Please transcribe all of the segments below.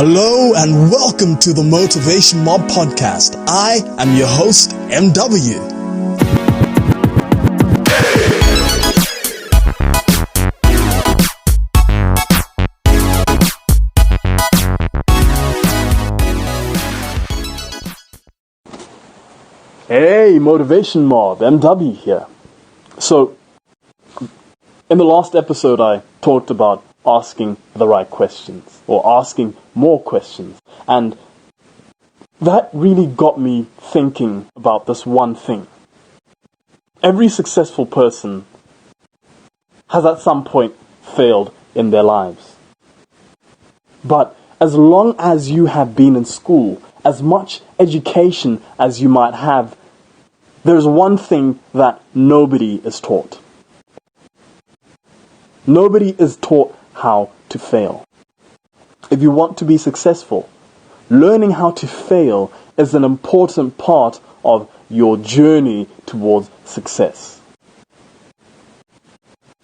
Hello and welcome to the Motivation Mob Podcast. I am your host, MW. Hey, Motivation Mob, MW here. So, in the last episode I talked about asking the right questions, or asking more questions, and that really got me thinking about this one thing. Every successful person has at some point failed in their lives. But as long as you have been in school, as much education as you might have, there's one thing that nobody is taught. Nobody is taught how to fail. If you want to be successful, learning how to fail is an important part of your journey towards success.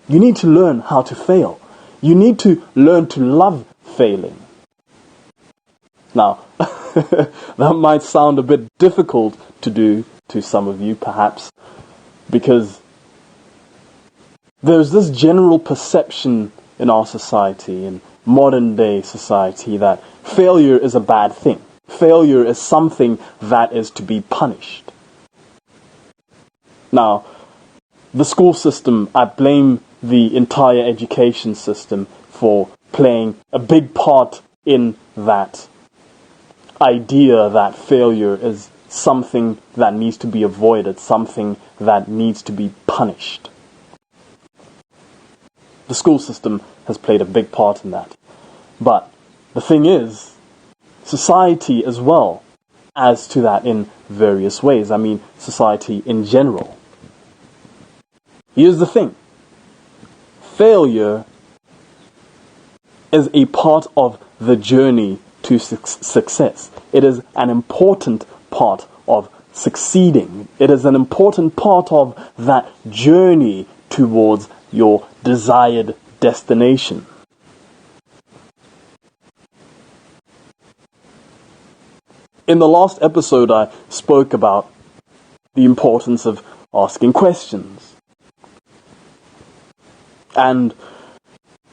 You need to learn how to fail. You need to learn to love failing. Now, that might sound a bit difficult to do to some of you, perhaps, because there's this general perception in our society, in modern day society, that failure is a bad thing. Failure is something that is to be punished. Now, the school system, I blame the entire education system for playing a big part in that idea that failure is something that needs to be avoided, something that needs to be punished. The school system has played a big part in that. But the thing is, society as well adds to that in various ways. I mean, society in general. Here's the thing. Failure is a part of the journey to success. It is an important part of succeeding. It is an important part of that journey towards your desired destination. In the last episode, I spoke about the importance of asking questions. And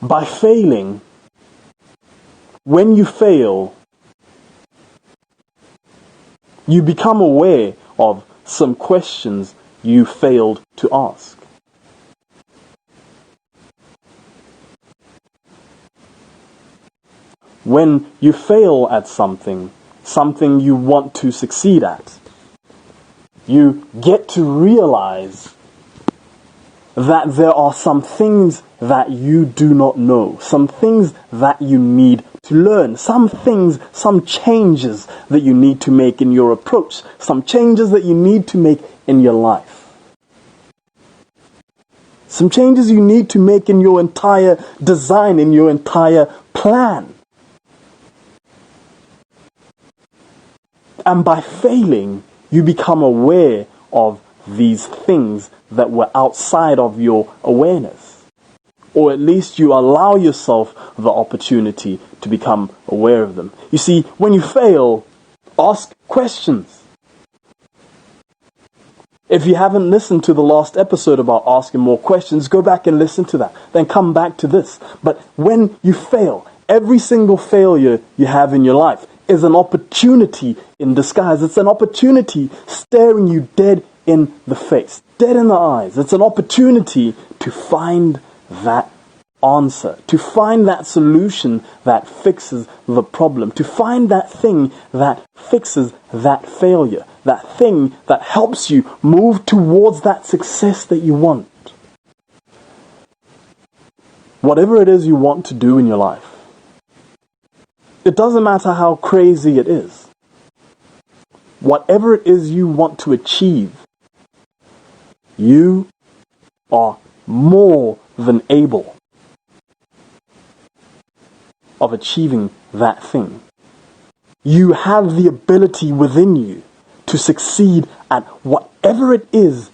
by failing, when you fail, you become aware of some questions you failed to ask. When you fail at something you want to succeed at, you get to realize that there are some things that you do not know, some things that you need to learn, some changes that you need to make in your approach, some changes that you need to make in your life. Some changes you need to make in your entire design, in your entire plan. And by failing, you become aware of these things that were outside of your awareness. Or at least you allow yourself the opportunity to become aware of them. You see, when you fail, ask questions. If you haven't listened to the last episode about asking more questions, go back and listen to that. Then come back to this. But when you fail, every single failure you have in your life is an opportunity in disguise. It's an opportunity staring you dead in the face, dead in the eyes. It's an opportunity to find that answer, to find that solution that fixes the problem, to find that thing that fixes that failure, that thing that helps you move towards that success that you want. Whatever it is you want to do in your life, it doesn't matter how crazy it is. Whatever it is you want to achieve, you are more than able of achieving that thing. You have the ability within you to succeed at whatever it is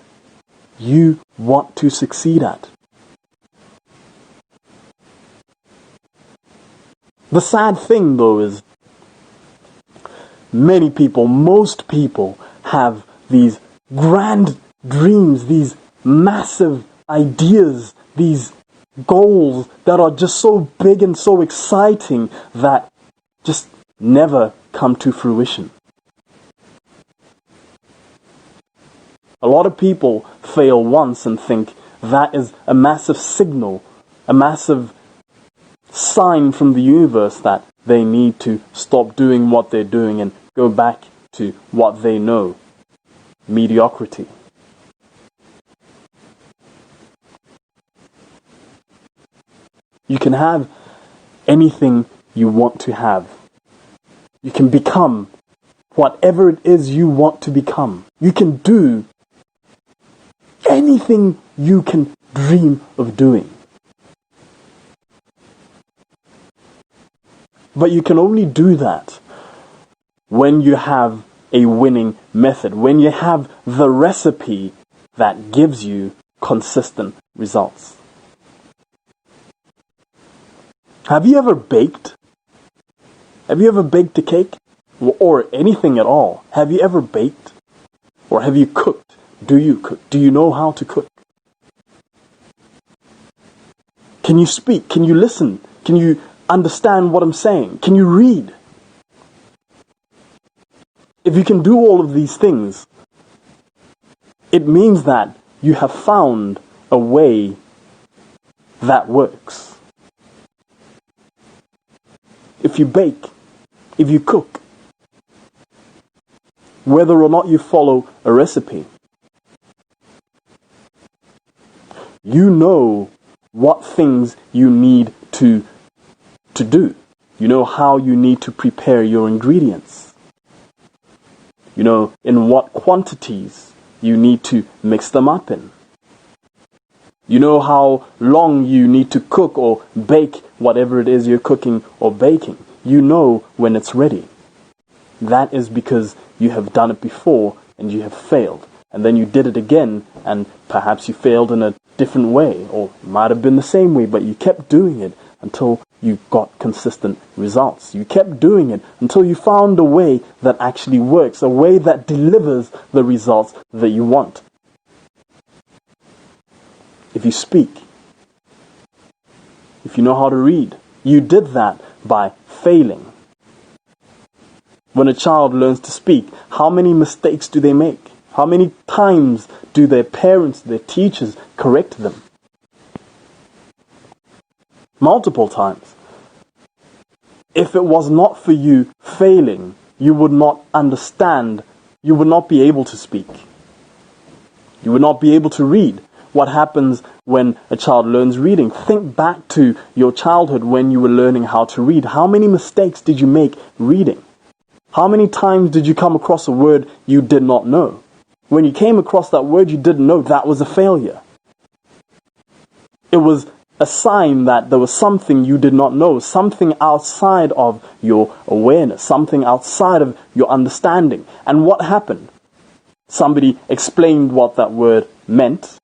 you want to succeed at. The sad thing, though, is many people, most people have these grand dreams, these massive ideas, these goals that are just so big and so exciting that just never come to fruition. A lot of people fail once and think that is a massive signal, a massive sign from the universe that they need to stop doing what they're doing and go back to what they know, mediocrity. You can have anything you want to have. You can become whatever it is you want to become. You can do anything you can dream of doing. But you can only do that when you have a winning method, when you have the recipe that gives you consistent results. Have you ever baked? Have you ever baked a cake? Or anything at all? Have you ever baked? Or have you cooked? Do you cook? Do you know how to cook? Can you speak? Can you listen? Can you understand what I'm saying? Can you read? If you can do all of these things, it means that you have found a way that works. If you bake, if you cook, whether or not you follow a recipe, you know what things you need to do. You know how you need to prepare your ingredients. You know in what quantities you need to mix them up in. You know how long you need to cook or bake whatever it is you're cooking or baking. You know when it's ready. That is because you have done it before and you have failed. And then you did it again and perhaps you failed in a different way, or it might have been the same way, but you kept doing it until you got consistent results. You kept doing it until you found a way that actually works, a way that delivers the results that you want. If you speak, if you know how to read, you did that by failing. When a child learns to speak, how many mistakes do they make? How many times do their parents, their teachers correct them? Multiple times. If it was not for you failing, you would not understand, you would not be able to speak. You would not be able to read. What happens when a child learns reading? Think back to your childhood when you were learning how to read. How many mistakes did you make reading? How many times did you come across a word you did not know? When you came across that word you didn't know, that was a failure. It was a sign that there was something you did not know, something outside of your awareness, something outside of your understanding. And what happened? Somebody explained what that word meant.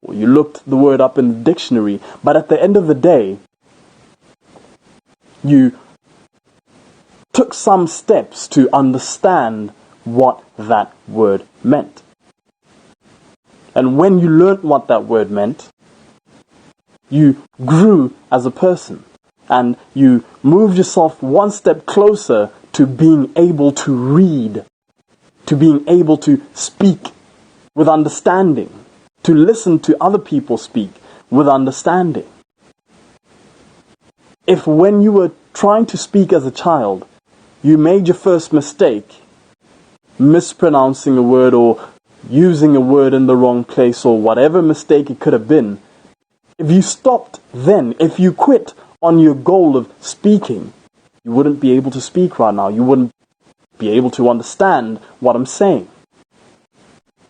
Or you looked the word up in the dictionary. But at the end of the day, you took some steps to understand what that word meant. And when you learnt what that word meant, you grew as a person and you moved yourself one step closer to being able to read, to being able to speak with understanding, to listen to other people speak with understanding. If when you were trying to speak as a child, you made your first mistake, mispronouncing a word or using a word in the wrong place or whatever mistake it could have been, if you stopped then, if you quit on your goal of speaking, you wouldn't be able to speak right now. You wouldn't be able to understand what I'm saying.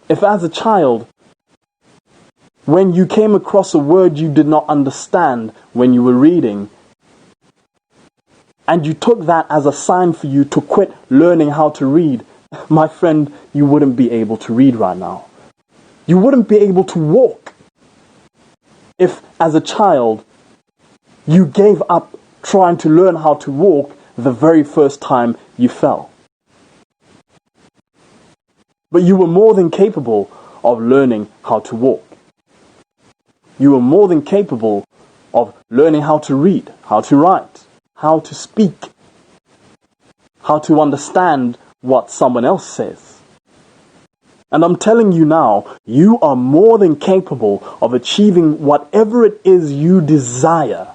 If as a child, when you came across a word you did not understand when you were reading, and you took that as a sign for you to quit learning how to read, my friend, you wouldn't be able to read right now. You wouldn't be able to walk. If, as a child, you gave up trying to learn how to walk the very first time you fell. But you were more than capable of learning how to walk. You were more than capable of learning how to read, how to write, how to speak, how to understand what someone else says. And I'm telling you now, you are more than capable of achieving whatever it is you desire.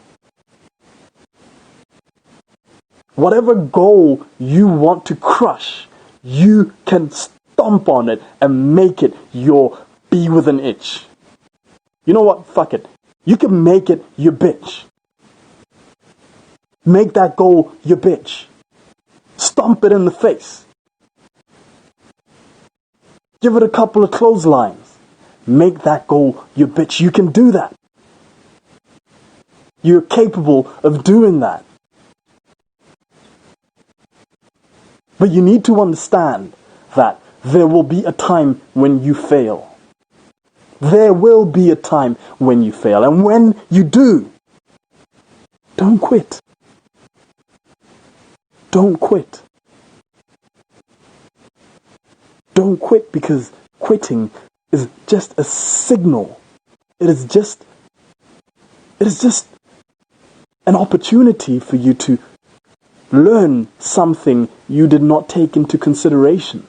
Whatever goal you want to crush, you can stomp on it and make it your bee with an itch. You know what? Fuck it. You can make it your bitch. Make that goal your bitch. Stomp it in the face. Give it a couple of clotheslines. Make that goal your bitch. You can do that. You're capable of doing that. But you need to understand that there will be a time when you fail. There will be a time when you fail. And when you do, don't quit. Don't quit. Don't quit, because quitting is just a signal. It is just an opportunity for you to learn something you did not take into consideration.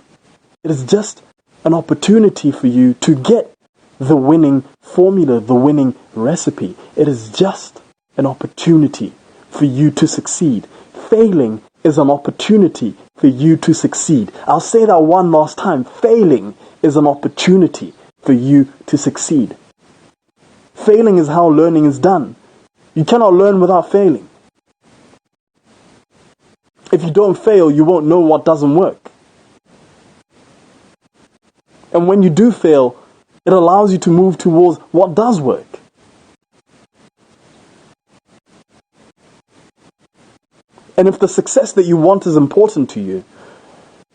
It is just an opportunity for you to get the winning formula, the winning recipe. It is just an opportunity for you to succeed. Failing is an opportunity for you to succeed. I'll say that one last time. Failing is an opportunity for you to succeed. Failing is how learning is done. You cannot learn without failing. If you don't fail, you won't know what doesn't work. And when you do fail, it allows you to move towards what does work. And if the success that you want is important to you,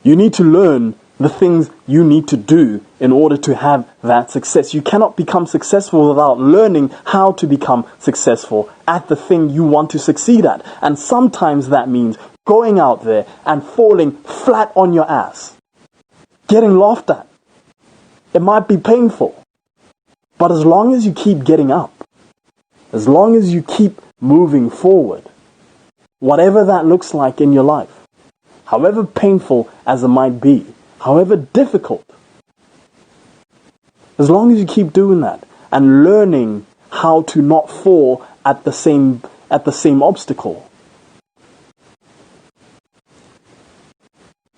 you need to learn the things you need to do in order to have that success. You cannot become successful without learning how to become successful at the thing you want to succeed at. And sometimes that means going out there and falling flat on your ass, getting laughed at. It might be painful, but as long as you keep getting up, as long as you keep moving forward, whatever that looks like in your life, however painful as it might be, however difficult, as long as you keep doing that and learning how to not fall at the same obstacle,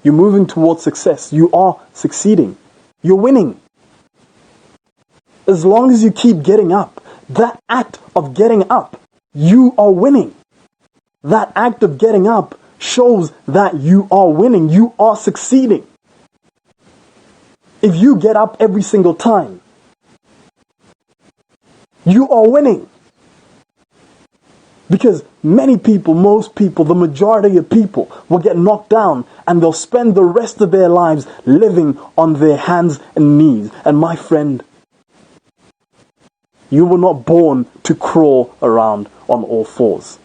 you're moving towards success. You are succeeding. You're winning. As long as you keep getting up, that act of getting up, you are winning. That act of getting up shows that you are winning. You are succeeding. If you get up every single time, you are winning. Because many people, most people, the majority of people will get knocked down and they'll spend the rest of their lives living on their hands and knees. And my friend, you were not born to crawl around on all fours.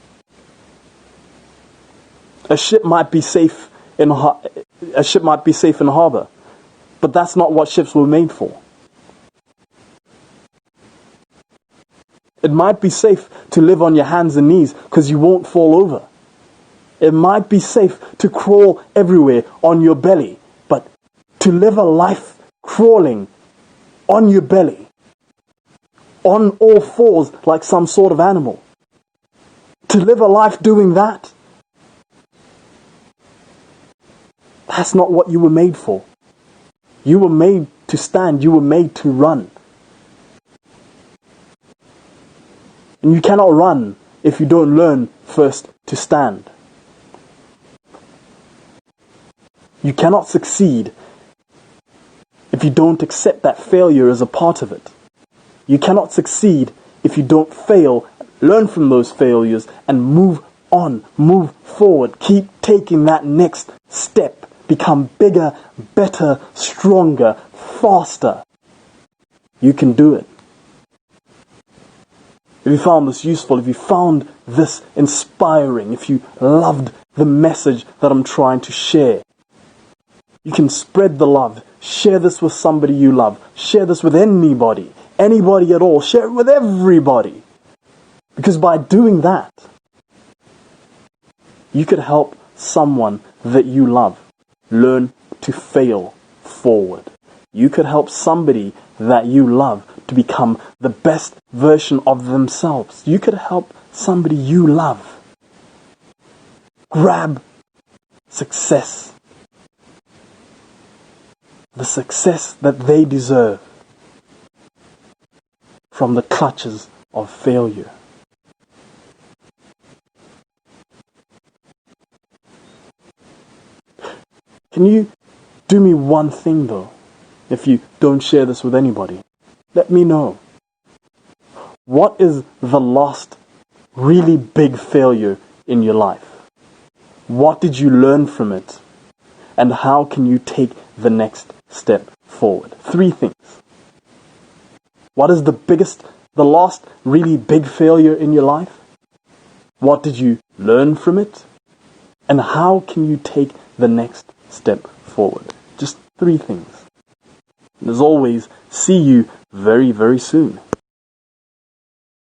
A ship might be safe in a harbor, but that's not what ships were made for. It might be safe to live on your hands and knees because you won't fall over. It might be safe to crawl everywhere on your belly, but to live a life crawling on your belly, on all fours like some sort of animal, to live a life doing that, that's not what you were made for. You were made to stand. You were made to run. And you cannot run if you don't learn first to stand. You cannot succeed if you don't accept that failure as a part of it. You cannot succeed if you don't fail, learn from those failures, and move on, move forward. Keep taking that next step. Become bigger, better, stronger, faster. You can do it. If you found this useful, if you found this inspiring, if you loved the message that I'm trying to share, you can spread the love, Share this with somebody you love. Share this with anybody. Anybody at all. Share it with everybody. Because by doing that, you could help someone that you love learn to fail forward. You could help somebody that you love to become the best version of themselves. You could help somebody you love grab success. The success that they deserve from the clutches of failure. Can you do me one thing though? If you don't share this with anybody, let me know. What is the last really big failure in your life? What did you learn from it? And how can you take the next step forward? 3 things. What is the last really big failure in your life? What did you learn from it? And how can you take the next step forward? Just 3 things. And as always, see you very, very soon.